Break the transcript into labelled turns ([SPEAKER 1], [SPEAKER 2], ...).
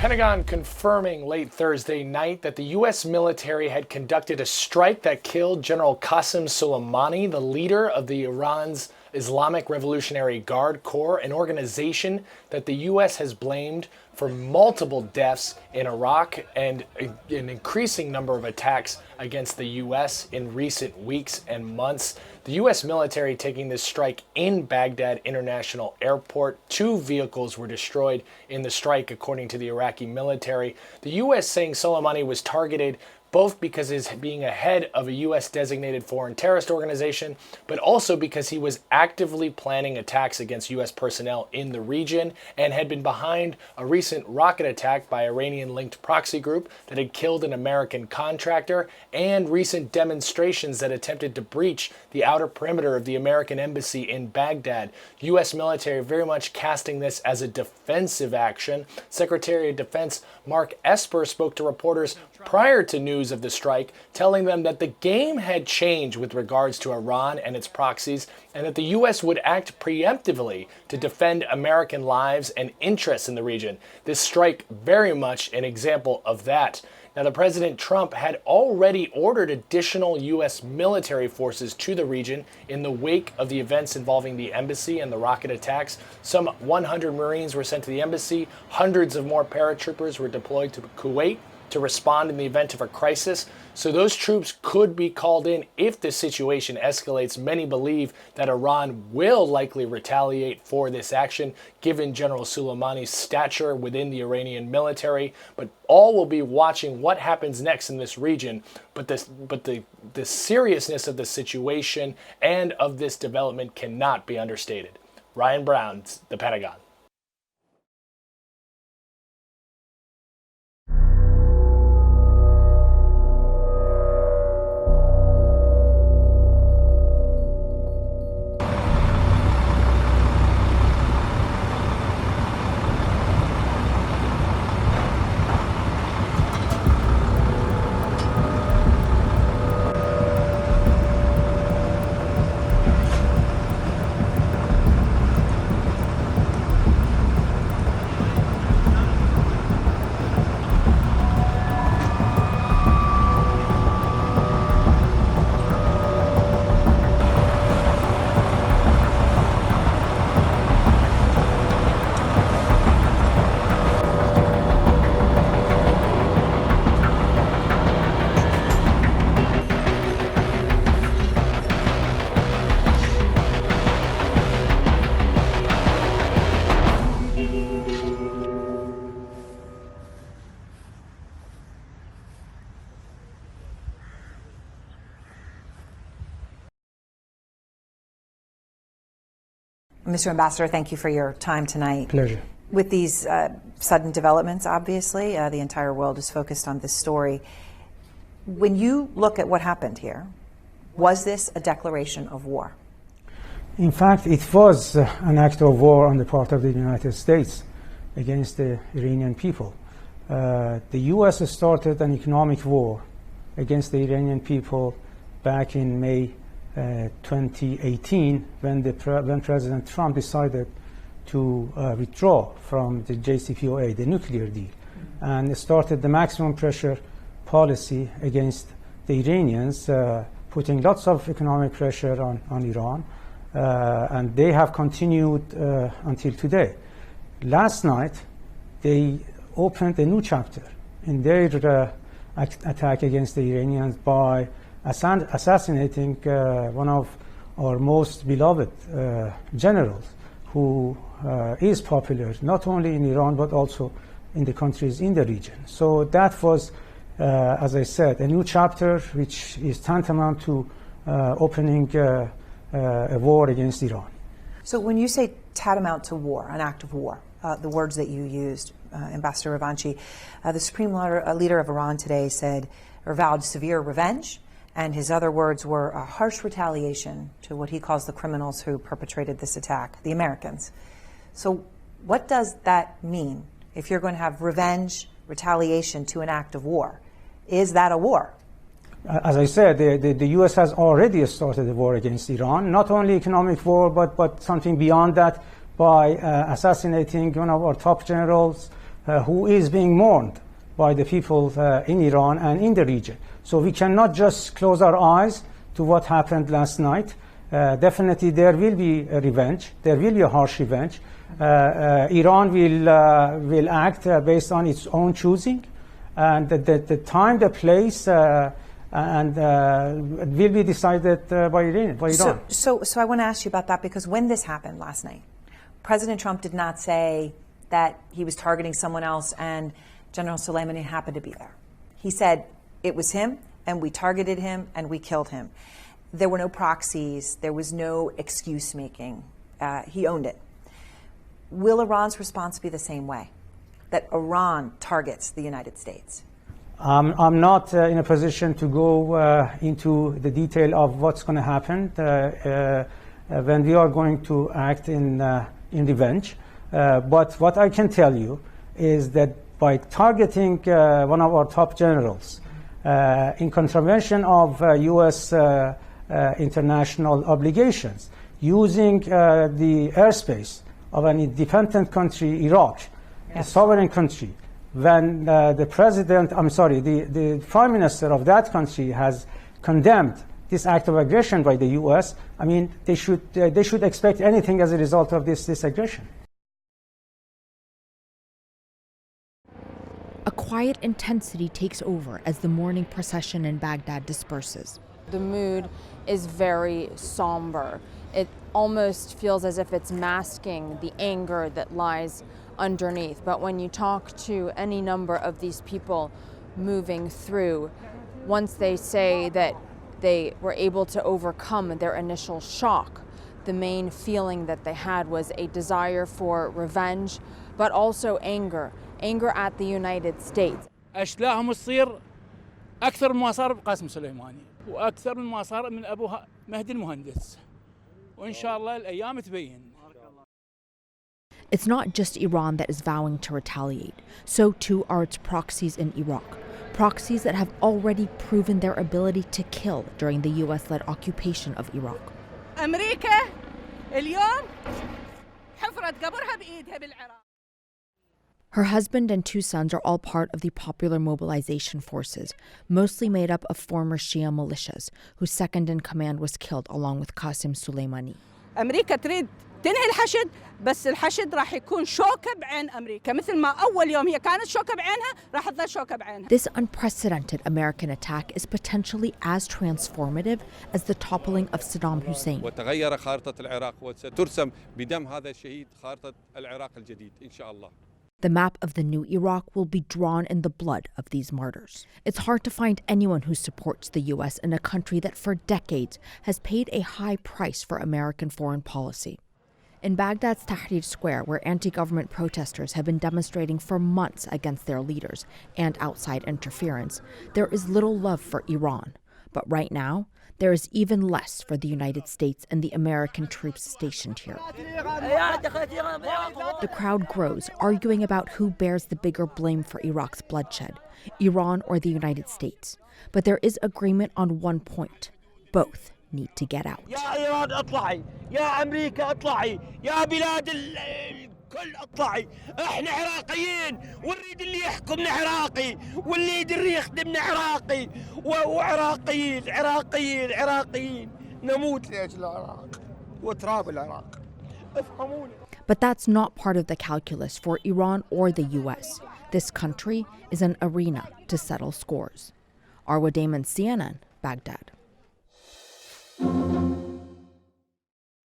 [SPEAKER 1] Pentagon confirming late Thursday night that the U.S. military had conducted a strike that killed General Qasem Soleimani, the leader of the Iran's Islamic Revolutionary Guard Corps, an organization that the U.S. has blamed for multiple deaths in Iraq and an increasing number of attacks against the U.S. in recent weeks and months. The U.S. military taking this strike in Baghdad International Airport. 2 vehicles were destroyed in the strike, according to the Iraqi military. The U.S. saying Soleimani was targeted both because he's being a head of a U.S. designated foreign terrorist organization, but also because he was actively planning attacks against U.S. personnel in the region and had been behind a recent rocket attack by Iranian-linked proxy group that had killed an American contractor, and recent demonstrations that attempted to breach the outer perimeter of the American embassy in Baghdad. U.S. military very much casting this as a defensive action. Secretary of Defense Mark Esper spoke to reporters prior to news of the strike, telling them that the game had changed with regards to Iran and its proxies, and that the U.S. would act preemptively to defend American lives and interests in the region. This strike very much an example of that. Now, the President Trump had already ordered additional U.S. military forces to the region in the wake of the events involving the embassy and the rocket attacks. Some 100 Marines were sent to the embassy. Hundreds of more paratroopers were deployed to Kuwait to respond in the event of a crisis. So those troops could be called in if the situation escalates. Many believe that Iran will likely retaliate for this action, given General Soleimani's stature within the Iranian military. But all will be watching what happens next in this region. But the seriousness of the situation and of this development cannot be understated. Ryan Brown, The Pentagon.
[SPEAKER 2] Mr. Ambassador, thank you for your time tonight.
[SPEAKER 3] Pleasure.
[SPEAKER 2] With these sudden developments, obviously, the entire world is focused on this story. When you look at what happened here, was this a declaration of war?
[SPEAKER 3] In fact, it was an act of war on the part of the United States against the Iranian people. The U.S. started an economic war against the Iranian people back in May 2018 when President Trump decided to withdraw from the JCPOA, the nuclear deal, and started the maximum pressure policy against the Iranians, putting lots of economic pressure on Iran, and they have continued until today. Last night, they opened a new chapter in their attack against the Iranians by assassinating one of our most beloved generals, who is popular not only in Iran but also in the countries in the region. So that was, as I said, a new chapter which is tantamount to opening a war against Iran.
[SPEAKER 2] So when you say tantamount to war, an act of war, the words that you used, Ambassador Ravanchi, the Supreme Leader of Iran today said, or vowed severe revenge, and his other words were a harsh retaliation to what he calls the criminals who perpetrated this attack, the Americans. So what does that mean if you're going to have revenge, retaliation to an act of war? Is that a war?
[SPEAKER 3] As I said, the U.S. has already started a war against Iran, not only economic war, but something beyond that, by assassinating one of our top generals, who is being mourned by the people in Iran and in the region. So we cannot just close our eyes to what happened last night. Definitely there will be a revenge. There will be a harsh revenge. Iran will act based on its own choosing. And the time, the place, and will be decided by Iran.
[SPEAKER 2] So I want to ask you about that, because when this happened last night, President Trump did not say that he was targeting someone else and General Sulaimani happened to be there. He said it was him and we targeted him and we killed him. There were no proxies. There was no excuse making. He owned it. Will Iran's response be the same way? That Iran targets the United States?
[SPEAKER 3] I'm not in a position to go into the detail of what's going to happen when we are going to act in revenge. But what I can tell you is that by targeting one of our top generals in contravention of U.S. International obligations, using the airspace of an independent country, Iraq, a sovereign country, when the prime minister of that country has condemned this act of aggression by the U.S., I mean, they should expect anything as a result of this aggression.
[SPEAKER 4] A quiet intensity takes over as the morning procession in Baghdad disperses.
[SPEAKER 5] The mood is very somber. It almost feels as if it's masking the anger that lies underneath. But when you talk to any number of these people moving through, once they say that they were able to overcome their initial shock, the main feeling that they had was a desire for revenge, but also anger at the United States.
[SPEAKER 6] أشلاهم تصير أكثر مما صار بقاسم سليماني وأكثر مما صار من أبوها مهدي المهندس وإن شاء الله الأيام تبين.
[SPEAKER 4] It's not just Iran that is vowing to retaliate. So too are its proxies in Iraq. Proxies that have already proven their ability to kill during the US-led occupation of Iraq.
[SPEAKER 7] أمريكا اليوم حفرت قبرها بإيدها بالعراق.
[SPEAKER 4] Her husband and 2 sons are all part of the Popular Mobilization Forces, mostly made up of former Shia militias, whose second in command was killed along with Qasem Soleimani.
[SPEAKER 7] أمريكا تريد تنهي الحشد، بس الحشد راح يكون شوكة بعين أمريكا، مثل ما أول يوم هي كانت شوكة بعينها، راح تظل شوكة بعينها.
[SPEAKER 4] This unprecedented American attack is potentially as transformative as the toppling of Saddam Hussein.
[SPEAKER 8] وتغير خارطة العراق وسترسم بدم هذا الشهيد خارطة العراق الجديد إن شاء الله.
[SPEAKER 4] The map of the new Iraq will be drawn in the blood of these martyrs. It's hard to find anyone who supports the U.S. in a country that for decades has paid a high price for American foreign policy. In Baghdad's Tahrir Square, where anti-government protesters have been demonstrating for months against their leaders and outside interference, there is little love for Iran. But right now, there is even less for the United States and the American troops stationed here. The crowd grows, arguing about who bears the bigger blame for Iraq's bloodshed, Iran or the United States. But there is agreement on one point. Both need to get out.
[SPEAKER 9] يا إيران اطلعي، يا أمريكا اطلعي، يا بلاد الكل اطلعي، احنا عراقيين ونريد اللي يحكمنا عراقي واللي يقدر يخدمنا عراقي وعراقيين عراقيين عراقيين نموت لأجل العراق وتراب العراق. افهموني.
[SPEAKER 4] But that's not part of the calculus for Iran or the U.S. This country is an arena to settle scores. Arwa Damon, CNN, Baghdad.